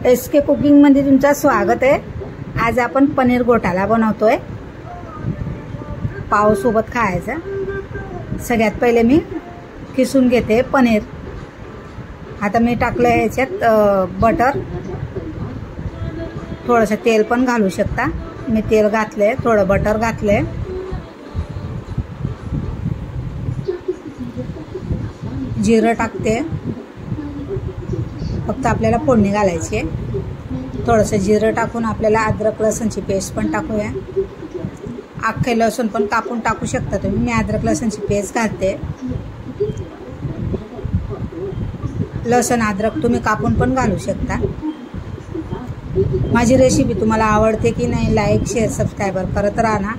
SK cooking मध्ये तुमचं स्वागत आहे। आज आपण पनीर घोटाला बनवतोय पाव सोबत खायचा। सगळ्यात पहिले मी किसून घेते पनीर। आता मी टाकले याच्यात बटर, थोडंसं तेल पण घालू शकता। मी तेल घातले, थोडं बटर घातले, जिरं टाकते। फक्त आपल्याला फोडणी घालायची आहे। थोडंसं जिरं टाकून आपल्याला अद्रक लसूणची पेस्ट पण टाकूया। अख्खे लसूण पण कापून टाकू शकता तुम्ही। मी अद्रक लसूणची पेस्ट घालते। लसूण अद्रक तुम्ही कापून पण घालू शकता। माझी रेसिपी तुम्हाला आवडते की नाही, लाईक शेअर सबस्क्राइबर करत राहा ना।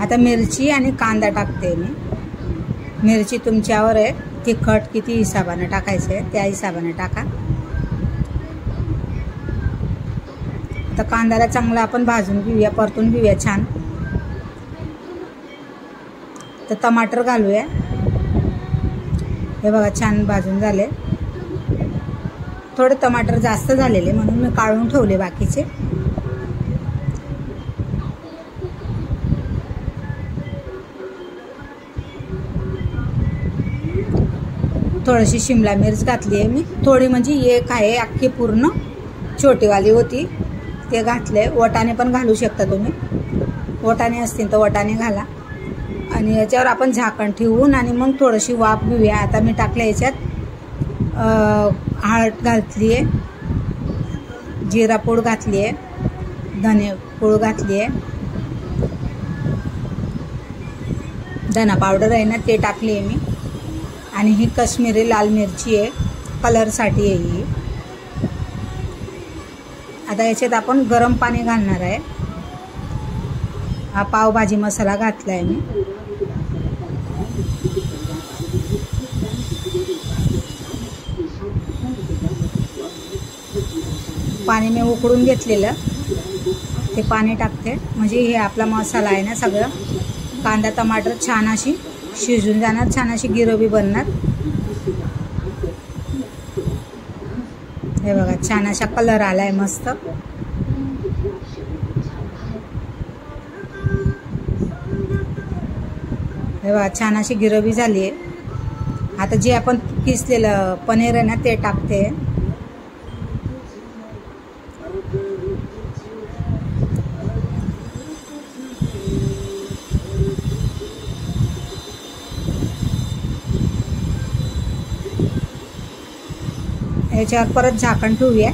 आता मिरची आणि कांदा टाकते मी। मिरची तुमच्यावर आहे, तिखट किती हिसाबाने टाकायचे त्या हिसाबाने टाका। आता कांद्याला चांगला आपण भाजून घेऊया, परतून घेऊया छान। तर टमाटर घालूया। हे बघा छान भाजून झाले। थोडे टमाटर जास्त झालेले म्हणून मी काढून ठेवले बाकीचे। थोडीशी शिमला मिर्च घातली आहे मी, थोडी म्हणजे एक आहे अख्खी पूर्ण छोटीवाली होती ते घातले। वटाणे पण घालू शकता तुम्ही, वटाणे असतील तर वटाणे घाला। आणि याच्यावर आपण झाकण ठेवून आणि मग थोडीशी वाफ घेऊया। आता मी टाकले याच्यात हळद घातली आहे, जिरा पूड घातली आहे, धने पूड घातली आहे, धना पावडर आहे ना ते टाकली आहे मी। आणि ही काश्मीरी लाल मिरची आहे, कलरसाठी आहे ही। आता याच्यात आपण गरम पाणी घालणार आहे। हा पावभाजी मसाला घातला आहे मी। पाणी मी उकळून घेतलेलं ते पाणी टाकते, म्हणजे हे आपला मसाला आहे ना सगळं। कांदा टमाटर छान अशी शिजून जाणार, छान अशी गिरवी बनणार। हे बघा छान असा कलर आलाय मस्त। हे बघा छान अशी गिरवी झाली आहे। आता जे आपण किसलेलं पनीर आहे ना ते टाकते। याच्यावर परत झाकण ठेवूया,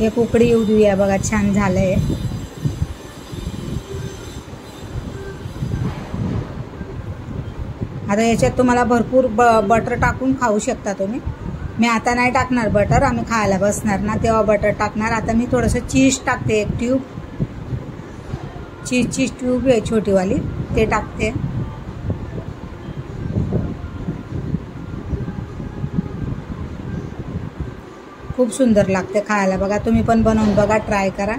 एक उकडी येऊ देऊया। बघा छान झालंय। आता याच्यात तुम्हाला भरपूर बटर टाकून खाऊ शकता तुम्ही। मी आता नाही टाकणार बटर, आम्ही खायला बसणार ना तेव्हा बटर टाकणार। आता मी थोडंसं चीज टाकते, एक ट्यूब चीजची ट्यूब आहे छोटीवाली ते टाकते। खूप सुंदर लागते खायला। बघा तुम्ही पण बनवून बघा, ट्राय करा।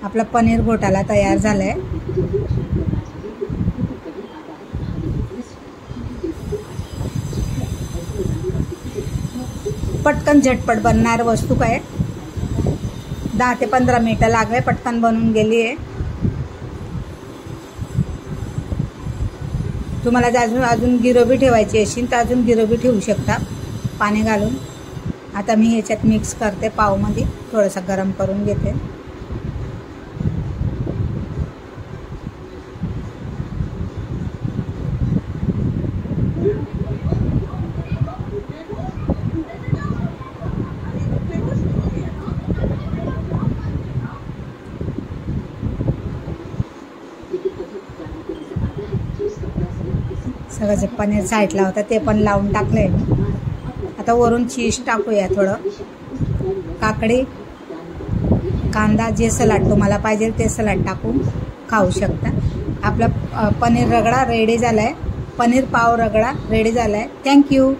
आपला पनीर घोटाला तयार झालाय। पटकन झटपट बनणार वस्तू काय, 10 ते 15 मिनिटं लागले, पटकन बनून गेली आहे। तुम्हाला अजून गिरवी ठेवायची असेल तर अजून गिरवी ठेवू शकता पाणी घालून। आता मी ह्याच्यात मिक्स करते, पावमध्ये थोडंसं गरम करून घेते। सगळं जे पनीर साईडला होतं ते पण लावून टाकलंय मी। आता वरून चीज टाकूया, थोडं काकडी, कांदा, जे सलाड तुम्हाला पाहिजे ते सलाड टाकून खाऊ शकता। आपला पनीर रगडा रेडी झालाय, पनीर पाव रगडा रेडी झालाय। थँक्यू।